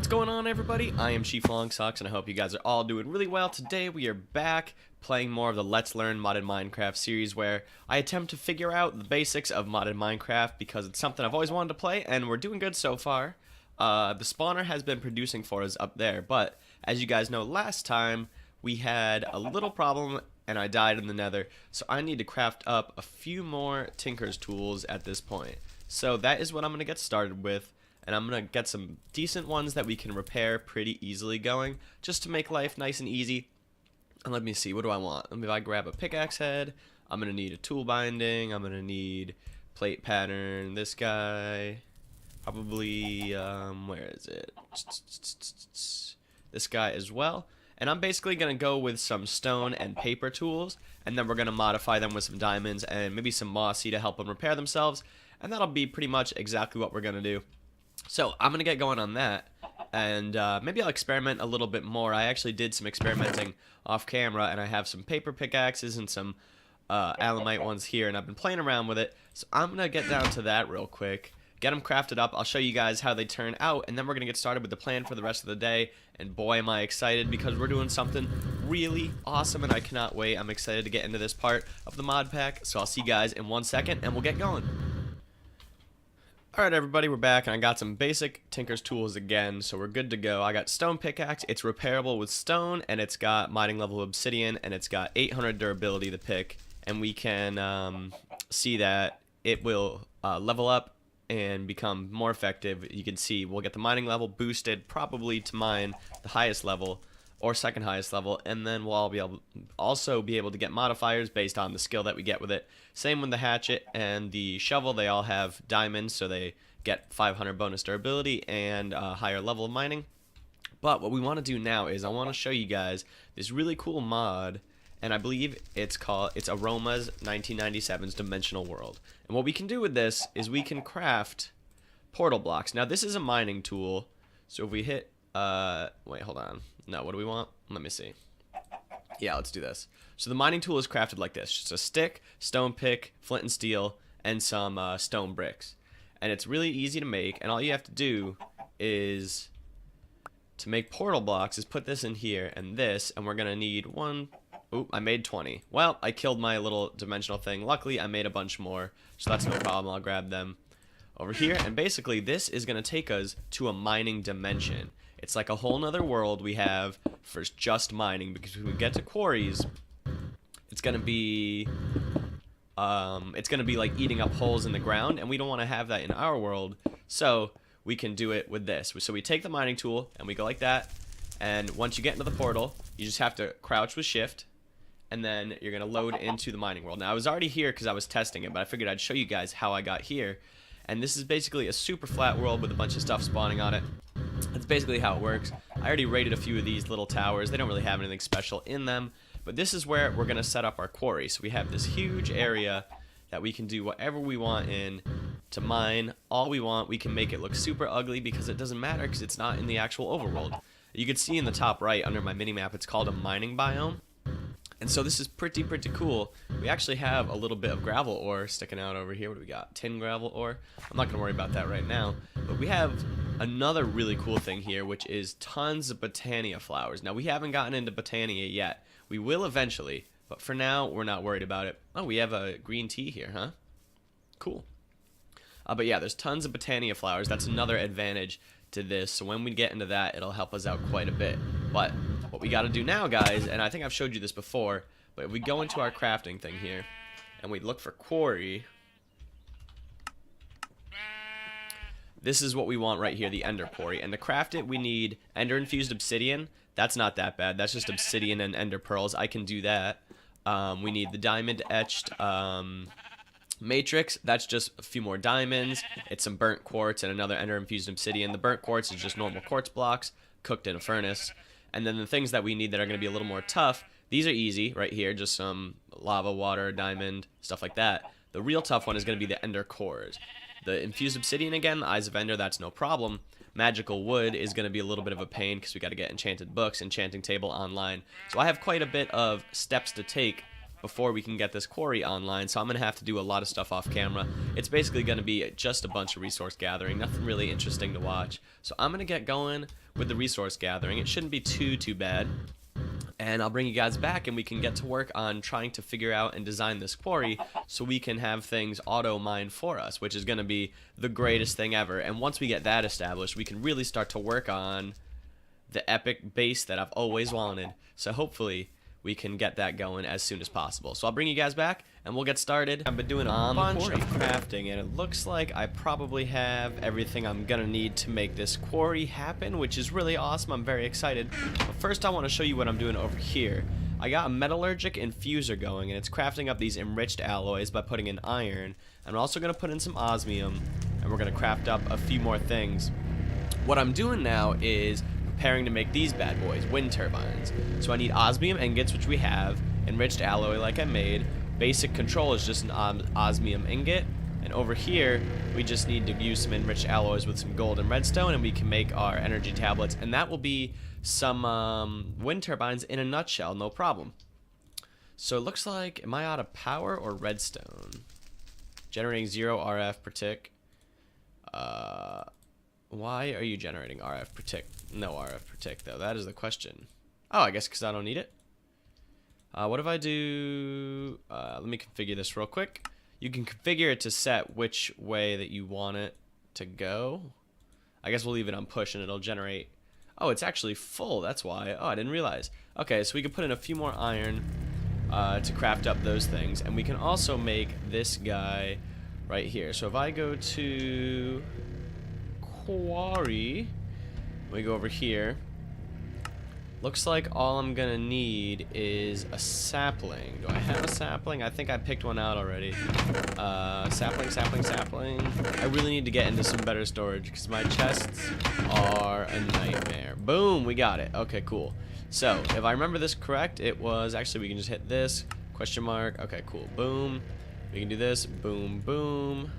What's going on, everybody? I am Chief Longsocks, and I hope you guys are all doing really well. Today we are back playing more of the Let's Learn Modded Minecraft series, where I attempt to figure out the basics of modded Minecraft because it's something I've always wanted to play, and we're doing good so far. The spawner has been producing for us up there, but as you guys know, last time we had a little problem and I died in the nether, so I need to craft up a few more tinker's tools at this point. So that is what I'm going to get started with. And I'm going to get some decent ones that we can repair pretty easily going, just to make life nice and easy. And let me see, what do I want? If I grab a pickaxe head, I'm going to need a tool binding, I'm going to need plate pattern, this guy, probably, where is it? This guy as well. And I'm basically going to go with some stone and paper tools, and then we're going to modify them with some diamonds and maybe some mossy to help them repair themselves. And that'll be pretty much exactly what we're going to do. So I'm going to get going on that, and maybe I'll experiment a little bit more. I actually did some experimenting off camera, and I have some paper pickaxes and some alamite ones here, and I've been playing around with it. So I'm going to get down to that real quick, get them crafted up. I'll show you guys how they turn out, and then we're going to get started with the plan for the rest of the day. And boy, am I excited, because we're doing something really awesome, and I cannot wait. I'm excited to get into this part of the mod pack. So I'll see you guys in 1 second, and we'll get going. Alright, everybody, we're back, and I got some basic tinker's tools again, so we're good to go. I got stone pickaxe. It's repairable with stone, and it's got mining level obsidian, and it's got 800 durability to pick, and we can see that it will level up and become more effective. You can see we'll get the mining level boosted probably to mine the highest level or second highest level, and then we'll also be able to get modifiers based on the skill that we get with it. Same with the hatchet and the shovel. They all have diamonds, so they get 500 bonus durability and a higher level of mining. But what we want to do now is I want to show you guys this really cool mod, and I believe it's Aroma's 1997's Dimensional World. And what we can do with this is we can craft portal blocks. Now this is a mining tool, so if we hit wait, hold on. No, what do we want? Let me see. Yeah, let's do this. So the mining tool is crafted like this. Just a stick, stone pick, flint and steel, and some stone bricks. And it's really easy to make, and all you have to do is to make portal blocks is put this in here and this, and we're going to need one. Oop, I made 20. Well, I killed my little dimensional thing. Luckily, I made a bunch more, so that's no problem. I'll grab them over here, and basically this is going to take us to a mining dimension. It's like a whole nother world we have for just mining, because when we get to quarries, it's gonna be like eating up holes in the ground, and we don't want to have that in our world. So we can do it with this. So we take the mining tool and we go like that, and once you get into the portal, you just have to crouch with shift, and then you're gonna load into the mining world. Now I was already here because I was testing it, but I figured I'd show you guys how I got here. And this is basically a super flat world with a bunch of stuff spawning on it. That's basically how it works. I already raided a few of these little towers. They don't really have anything special in them, but this is where we're going to set up our quarry. So we have this huge area that we can do whatever we want in to mine all we want. We can make it look super ugly because it doesn't matter because it's not in the actual overworld. You can see in the top right under my minimap, it's called a mining biome. And so this is pretty cool. We actually have a little bit of gravel ore sticking out over here. What do we got? Tin gravel ore. I'm not going to worry about that right now. But we have another really cool thing here, which is tons of Betania flowers. Now, we haven't gotten into Betania yet. We will eventually, but for now, we're not worried about it. Oh, we have a green tea here, huh? Cool. But yeah, there's tons of Betania flowers. That's another advantage to this. So when we get into that, it'll help us out quite a bit. But what we got to do now, guys, and I think I've showed you this before, but if we go into our crafting thing here and we look for quarry, this is what we want right here, the ender quarry. And to craft it, we need ender infused obsidian. That's not that bad. That's just obsidian and ender pearls. I can do that. We need the diamond etched matrix. That's just a few more diamonds. It's some burnt quartz and another ender infused obsidian. The burnt quartz is just normal quartz blocks cooked in a furnace. And then the things that we need that are going to be a little more tough, these are easy right here, just some lava, water, diamond, stuff like that. The real tough one is going to be the ender cores. The infused obsidian again, the eyes of ender, that's no problem. Magical wood is going to be a little bit of a pain because we got to get enchanted books, enchanting table online. So I have quite a bit of steps to take before we can get this quarry online, so I'm going to have to do a lot of stuff off camera. It's basically going to be just a bunch of resource gathering, nothing really interesting to watch. So I'm going to get going with the resource gathering. It shouldn't be too bad. And I'll bring you guys back and we can get to work on trying to figure out and design this quarry so we can have things auto-mine for us, which is going to be the greatest thing ever. And once we get that established, we can really start to work on the epic base that I've always wanted. So hopefully we can get that going as soon as possible. So I'll bring you guys back and we'll get started. I've been doing a bunch of crafting and it looks like I probably have everything I'm gonna need to make this quarry happen, which is really awesome. I'm very excited. But first I want to show you what I'm doing over here. I got a metallurgic infuser going and it's crafting up these enriched alloys by putting in iron. I'm also gonna put in some osmium and we're gonna craft up a few more things. What I'm doing now is preparing to make these bad boys, wind turbines. So I need osmium ingots, which we have, enriched alloy like I made. Basic control is just an osmium ingot, and over here we just need to use some enriched alloys with some gold and redstone, and we can make our energy tablets, and that will be some wind turbines in a nutshell, no problem. So it looks like, am I out of power or redstone? Generating 0 RF per tick. Why are you generating RF per tick? No RF per tick, though. That is the question. Oh, I guess because I don't need it. What if I do... let me configure this real quick. You can configure it to set which way that you want it to go. I guess we'll leave it on push and it'll generate... Oh, it's actually full. That's why. Oh, I didn't realize. Okay, so we can put in a few more iron to craft up those things. And we can also make this guy right here. So if I go to... Quarry, we go over here. Looks like all I'm gonna need is a sapling. Do I have a sapling? I think I picked one out already. Sapling. I really need to get into some better storage because my chests are a nightmare. Boom, we got it. Okay, cool. So if I remember this correct, it was actually we can just hit this question mark. Okay, cool. Boom. We can do this. Boom, boom,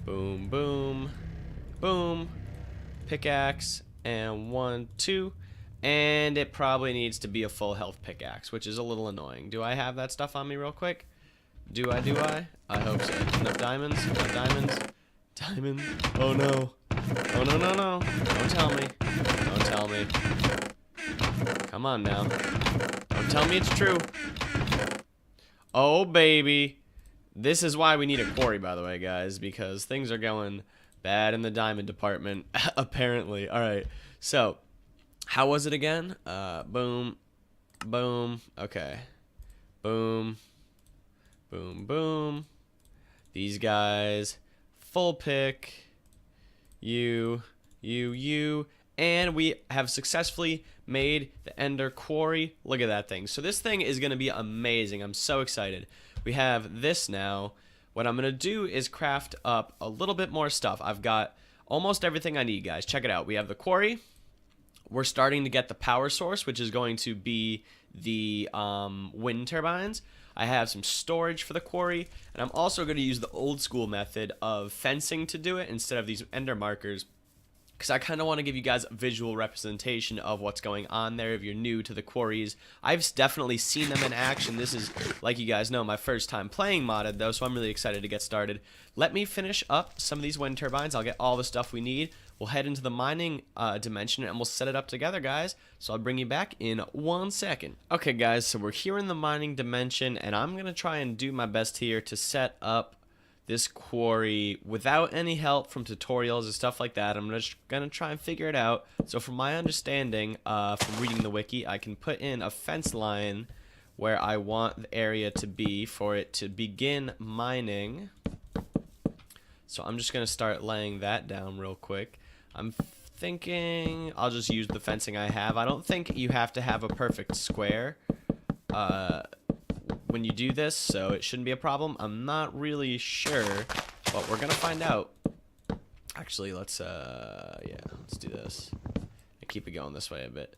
boom, boom. Boom, pickaxe, and 1, 2, and it probably needs to be a full health pickaxe, which is a little annoying. Do I have that stuff on me real quick? Do I? I hope so. Enough diamonds? Enough diamonds? Diamonds? Oh no. Oh no. Don't tell me. Don't tell me. Come on now. Don't tell me it's true. Oh baby. This is why we need a quarry, by the way, guys, because things are going... bad in the diamond department, apparently. Alright, so, how was it again? Boom, boom, okay. Boom, boom, boom. These guys, full pick, you, and we have successfully made the Ender Quarry. Look at that thing. So this thing is going to be amazing. I'm so excited. We have this now. What I'm going to do is craft up a little bit more stuff. I've got almost everything I need, guys. Check it out. We have the quarry. We're starting to get the power source, which is going to be the wind turbines. I have some storage for the quarry, and I'm also going to use the old school method of fencing to do it instead of these ender markers, because I kind of want to give you guys a visual representation of what's going on there if you're new to the quarries. I've definitely seen them in action. This is, like you guys know, my first time playing modded, though, so I'm really excited to get started. Let me finish up some of these wind turbines. I'll get all the stuff we need. We'll head into the mining dimension, and we'll set it up together, guys. So I'll bring you back in 1 second. Okay, guys, so we're here in the mining dimension, and I'm going to try and do my best here to set up this quarry without any help from tutorials and stuff like that. I'm just gonna try and figure it out. So from my understanding, from reading the wiki, I can put in a fence line where I want the area to be for it to begin mining. So I'm just gonna start laying that down real quick. I'm thinking I'll just use the fencing I have. I don't think you have to have a perfect square when you do this, so it shouldn't be a problem. I'm not really sure, but we're gonna find out. Actually, let's do this and keep it going this way a bit.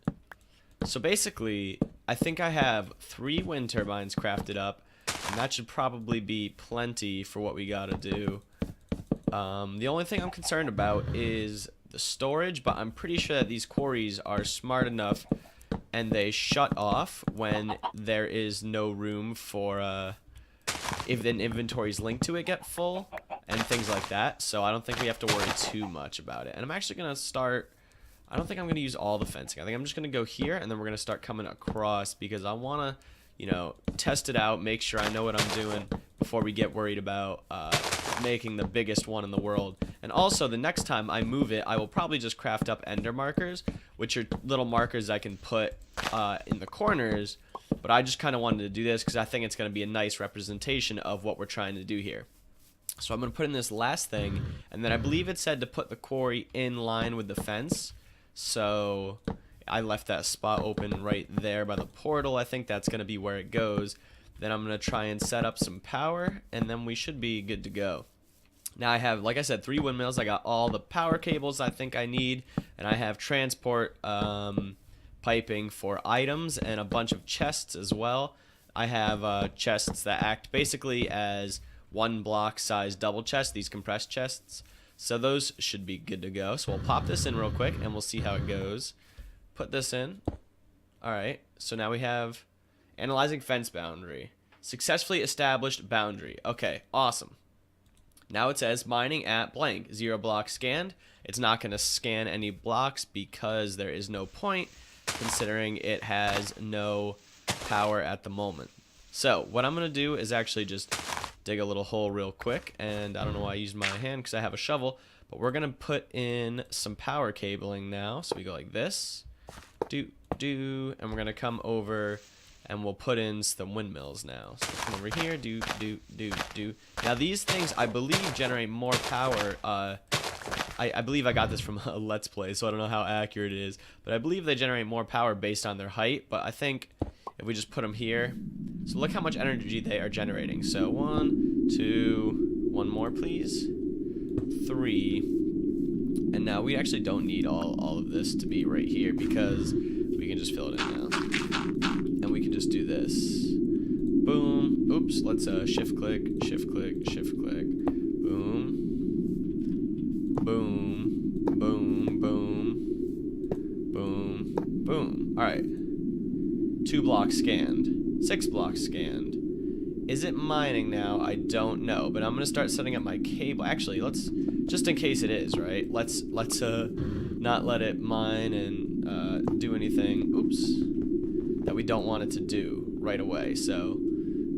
So basically, I think I have 3 wind turbines crafted up, and that should probably be plenty for what we gotta do. The only thing I'm concerned about is the storage, but I'm pretty sure that these quarries are smart enough and they shut off when there is no room for if an inventory's linked to it get full and things like that. So I don't think we have to worry too much about it. And I'm actually gonna start. I don't think I'm gonna use all the fencing. I think I'm just gonna go here, and then we're gonna start coming across because I wanna, you know, test it out, make sure I know what I'm doing before we get worried about making the biggest one in the world. And also, the next time I move it, I will probably just craft up ender markers, which are little markers I can put in the corners. But I just kind of wanted to do this because I think it's going to be a nice representation of what we're trying to do here. So I'm going to put in this last thing, and then I believe it said to put the quarry in line with the fence. So I left that spot open right there by the portal. I think that's going to be where it goes. Then I'm going to try and set up some power, and then we should be good to go. Now I have, like I said, 3 windmills. I got all the power cables I think I need, and I have transport piping for items and a bunch of chests as well. I have chests that act basically as 1 block size double chests, these compressed chests. So those should be good to go. So we'll pop this in real quick, and we'll see how it goes. Put this in. Alright, so now we have analyzing fence boundary. Successfully established boundary. Okay, awesome. Now it says mining at blank. 0 blocks scanned. It's not going to scan any blocks because there is no point, considering it has no power at the moment. So what I'm going to do is actually just dig a little hole real quick. And I don't know why I used my hand because I have a shovel. But we're going to put in some power cabling now. So we go like this. And we're going to come over and we'll put in some windmills now. So come over here, Now these things, I believe, generate more power. I believe I got this from a Let's Play, so I don't know how accurate it is. But I believe they generate more power based on their height. But I think if we just put them here. So look how much energy they are generating. So 1, 2, 1 more please. 3. And now we actually don't need all of this to be right here because we can just fill it in now. And we can just do this. Boom. Oops. Let's shift click, shift click, shift click. Boom. Boom. Boom. Boom. Boom. Boom. Alright. 2 blocks scanned. 6 blocks scanned. Is it mining now? I don't know. But I'm going to start setting up my cable. Actually, let's... Just in case it is, right? Let's not let it mine and do anything. Oops. That we don't want it to do right away. So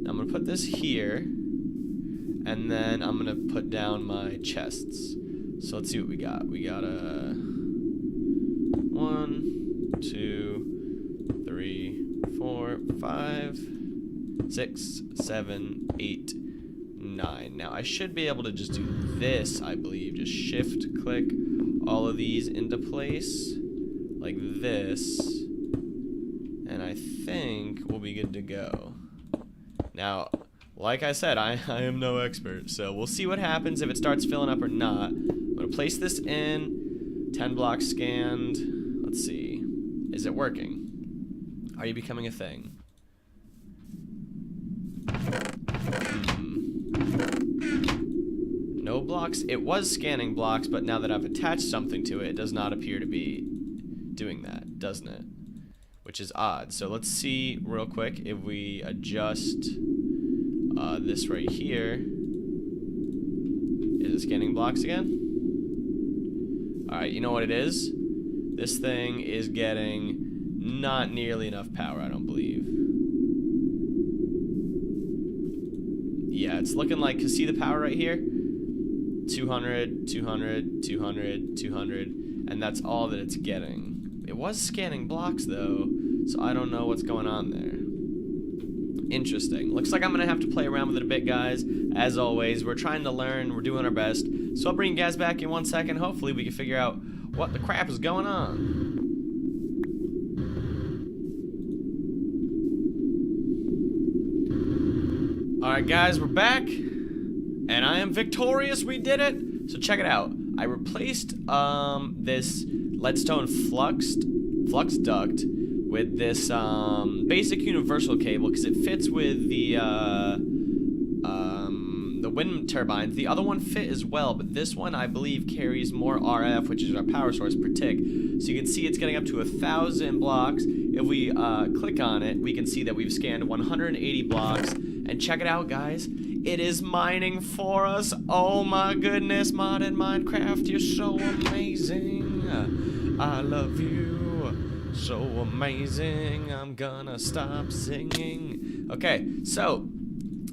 I'm going to put this here. And then I'm going to put down my chests. So let's see what we got. We got a 1, 2, 3, 4, 5, 6, 7, 8, 9. Now I should be able to just do this, I believe. Just shift click all of these into place like this. And I think we'll be good to go. Now, like I said, I am no expert, so we'll see what happens if it starts filling up or not. I'm going to place this in. 10 blocks scanned. Let's see. Is it working? Are you becoming a thing? No blocks. It was scanning blocks, but now that I've attached something to it, it does not appear to be doing that, doesn't it? Which is odd. So let's see real quick if we adjust this right here. Is it scanning blocks again? Alright, you know what it is? This thing is getting not nearly enough power, I don't believe. Yeah, it's looking like, cause see the power right here? 200, 200, 200, 200, and that's all that it's getting. It was scanning blocks though, so I don't know what's going on there. Interesting. Looks like I'm gonna have to play around with it a bit, guys. As always, we're trying to learn, we're doing our best. So I'll bring you guys back in 1 second. Hopefully we can figure out what the crap is going on. Alright guys, we're back. And I am victorious, we did it! So check it out. I replaced this leadstone flux duct with this basic universal cable because it fits with the wind turbines. The other one fit as well, but this one I believe carries more RF, which is our power source per tick. So you can see it's getting up to 1,000 blocks. if we click on it, we can see that we've scanned 180 blocks. And check it out, guys. It is mining for us. Oh my goodness, Mod and Minecraft, you're so amazing. I love you. So amazing. I'm gonna stop singing. Okay, so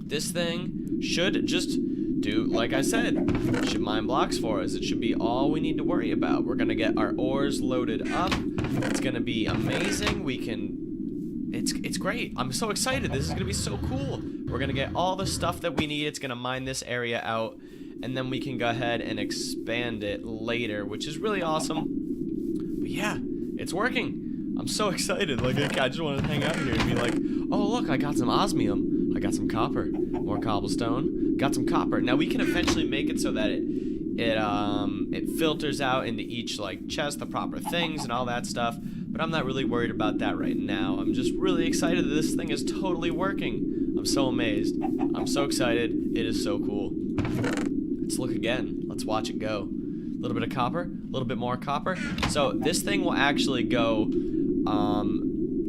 this thing should just do, like I said, it should mine blocks for us. It should be all we need to worry about. We're gonna get our ores loaded up. It's gonna be amazing. We can, it's great. I'm so excited. This is gonna be so cool. We're gonna get all the stuff that we need. It's gonna mine this area out, and then we can go ahead and expand it later, which is really awesome. But yeah, it's working. I'm so excited. Like, I just want to hang out here and be like, oh look, I got some osmium. I got some copper. More cobblestone. Got some copper. Now we can eventually make it so that it filters out into each like chest the proper things and all that stuff. But I'm not really worried about that right now. I'm just really excited that this thing is totally working. I'm so amazed. I'm so excited. It is so cool. Let's look again. Let's watch it go. A little bit of copper, a little bit more copper. So this thing will actually go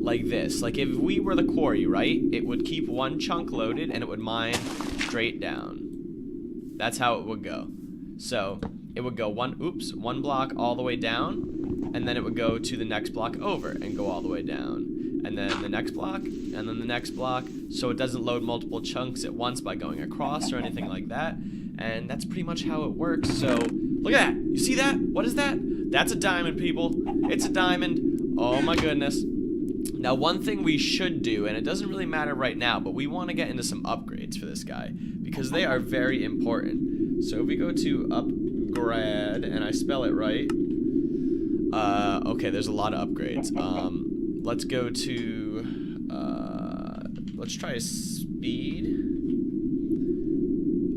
like this. Like if we were the quarry, right? It would keep one chunk loaded and it would mine straight down. That's how it would go. So it would go one block all the way down, and then it would go to the next block over and go all the way down, and then the next block, and then the next block, so it doesn't load multiple chunks at once by going across or anything like that. And that's pretty much how it works. So look at that. You see that? What is that? That's a diamond, people. It's a diamond. Oh my goodness. Now, one thing we should do, and it doesn't really matter right now, but we want to get into some upgrades for this guy because they are very important. So if we go to upgrade, and I spell it right, okay, there's a lot of upgrades. Let's go to, let's try speed.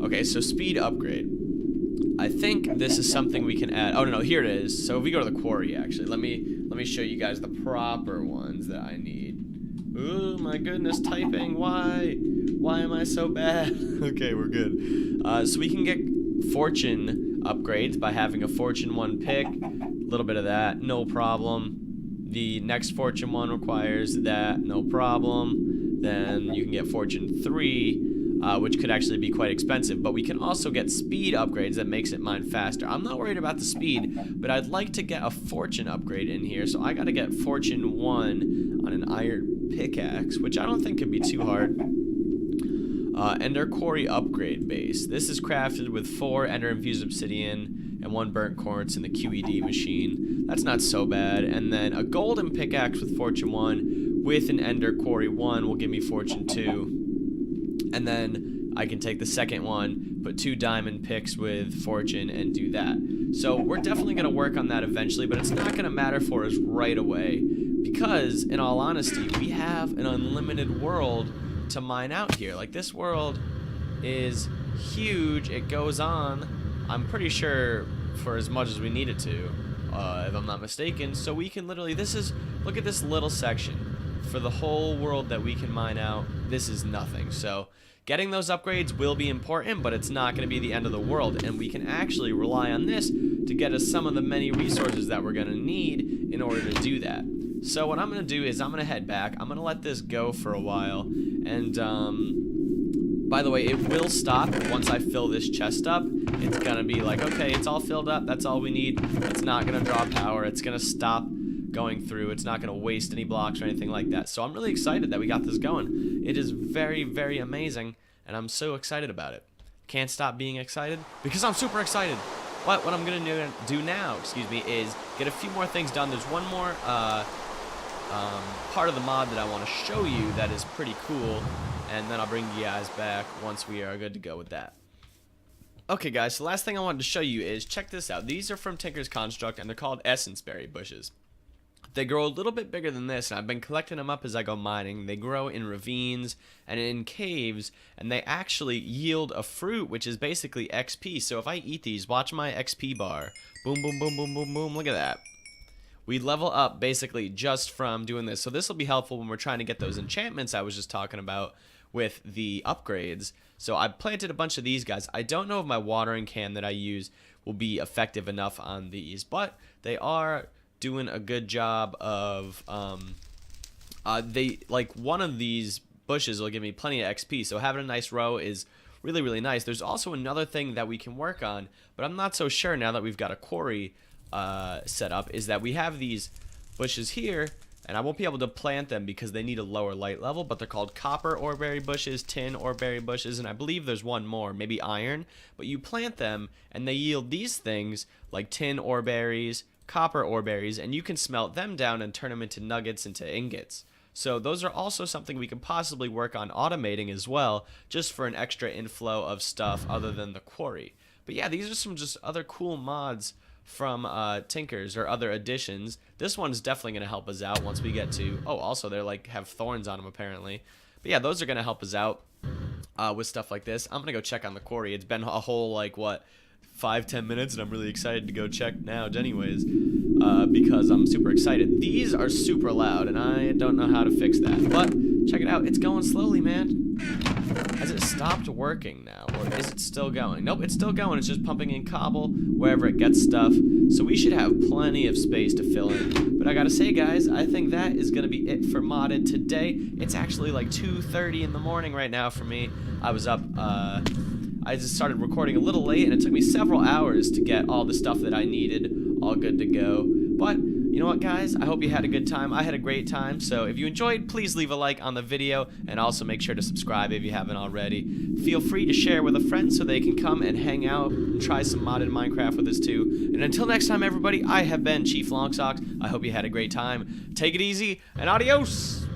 Okay, so speed upgrade. I think this is something we can add. Oh no, here it is. So if we go to the quarry, actually, let me show you guys the proper ones that I need. Oh my goodness, typing. Why am I so bad? Okay, we're good. So we can get fortune upgrades by having a fortune 1 pick. A little bit of that, no problem. The next fortune 1 requires that, no problem. Then you can get fortune 3. Which could actually be quite expensive, but we can also get speed upgrades that makes it mine faster. I'm not worried about the speed, but I'd like to get a fortune upgrade in here, so I gotta get fortune 1 on an iron pickaxe, which I don't think could be too hard. Ender Quarry upgrade base. This is crafted with 4 ender infused obsidian and 1 burnt quartz in the QED machine. That's not so bad. And then a golden pickaxe with fortune 1 with an ender quarry 1 will give me fortune 2. And then I can take the second one, put 2 diamond picks with fortune, and do that. So we're definitely going to work on that eventually, but it's not going to matter for us right away because, in all honesty, we have an unlimited world to mine out here. Like, this world is huge. It goes on, I'm pretty sure, for as much as we need it to, if I'm not mistaken. So we can literally, look at this little section. For the whole world that we can mine out, this is nothing. So getting those upgrades will be important, but it's not going to be the end of the world, and we can actually rely on this to get us some of the many resources that we're going to need in order to do that. So what I'm going to do is I'm going to head back. I'm going to let this go for a while, and by the way, it will stop once I fill this chest up. It's going to be like, okay, it's all filled up, that's all we need. It's not going to draw power, it's going to stop going through. It's not going to waste any blocks or anything like that. So I'm really excited that we got this going. It is very, very amazing, and I'm so excited about it. Can't stop being excited because I'm super excited. But what I'm going to do now, is get a few more things done. There's one more part of the mod that I want to show you that is pretty cool, and then I'll bring you guys back once we are good to go with that. Okay guys, so the last thing I wanted to show you is, check this out. These are from Tinker's Construct, and they're called essence berry bushes. They grow a little bit bigger than this, and I've been collecting them up as I go mining. They grow in ravines and in caves, and they actually yield a fruit, which is basically XP. So if I eat these, watch my XP bar. Boom, boom, boom, boom, boom, boom. Look at that. We level up basically just from doing this. So this will be helpful when we're trying to get those enchantments I was just talking about with the upgrades. So I planted a bunch of these guys. I don't know if my watering can that I use will be effective enough on these, but they are doing a good job of they like one of these bushes will give me plenty of XP, so having a nice row is really, really nice. There's also another thing that we can work on, but I'm not so sure now that we've got a quarry set up, is that we have these bushes here, and I won't be able to plant them because they need a lower light level, but they're called copper oreberry bushes, tin oreberry bushes, and I believe there's one more, maybe iron. But you plant them, and they yield these things like tin oreberries, copper oreberries, and you can smelt them down and turn them into nuggets, into ingots. So those are also something we can possibly work on automating as well, just for an extra inflow of stuff other than the quarry. But yeah, these are some just other cool mods from Tinkers or other additions. This one's definitely going to help us out once we get to... Oh, also, they're like have thorns on them apparently. But yeah, those are going to help us out with stuff like this. I'm going to go check on the quarry. It's been a whole, like, what, 5-10 minutes, and I'm really excited to go check now anyways, because I'm super excited. These are super loud, and I don't know how to fix that. But check it out. It's going slowly, man. Has it stopped working now, or is it still going? Nope, it's still going. It's just pumping in cobble wherever it gets stuff. So we should have plenty of space to fill in. But I gotta say, guys, I think that is gonna be it for modded today. It's actually like 2:30 in the morning right now for me. I was up, I just started recording a little late, and it took me several hours to get all the stuff that I needed all good to go. But you know what, guys? I hope you had a good time. I had a great time. So if you enjoyed, please leave a like on the video, and also make sure to subscribe if you haven't already. Feel free to share with a friend so they can come and hang out and try some modded Minecraft with us too. And until next time, everybody, I have been Chief Longsocks. I hope you had a great time. Take it easy, and adios!